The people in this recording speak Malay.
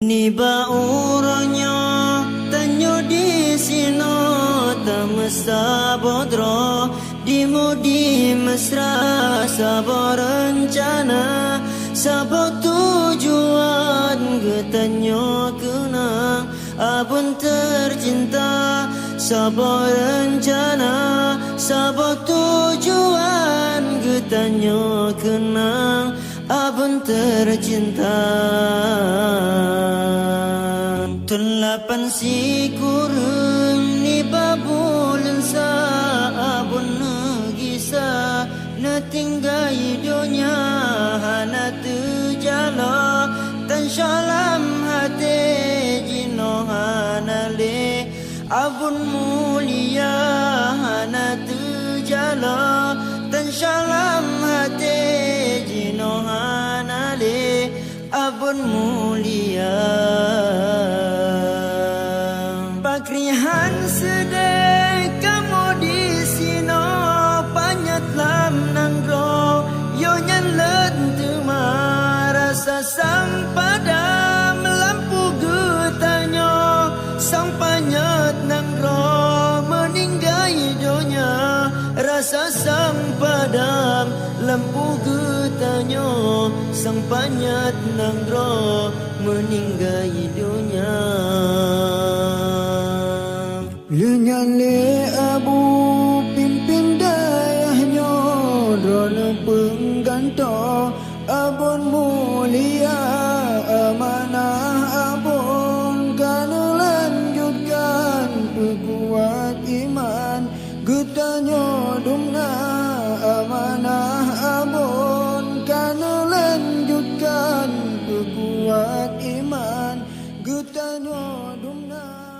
Ni ba orangnya tanyo di sino tamesta bodro di mudi mesra sabo rencana sabo tujuan getanyo kena abun tercinta sabo rencana sabo tujuan getanyo kena abun tercinta. Tulapan si kurung ni babulan sa abun negisa na tinggai dunia hana tujala tan syalam hati jino hana le abun mulia hana tujala tan syalam hati jino hana le abun mulia. Pakrihan sedek kamu di sino panyat lam nanggro yo nyan lentuma rasa sang padam lampu getanyo sang panyat nanggro meninggai donya rasa sang padam lampu getanyo sang panyat nanggro meninggai donya. Lenyan le abu pimpin dayahnya drone pengganto abun mulia amanah abun kana lanjutkan pekuat iman getanyo dumna amanah abun kana lanjutkan pekuat iman getanyo dumna.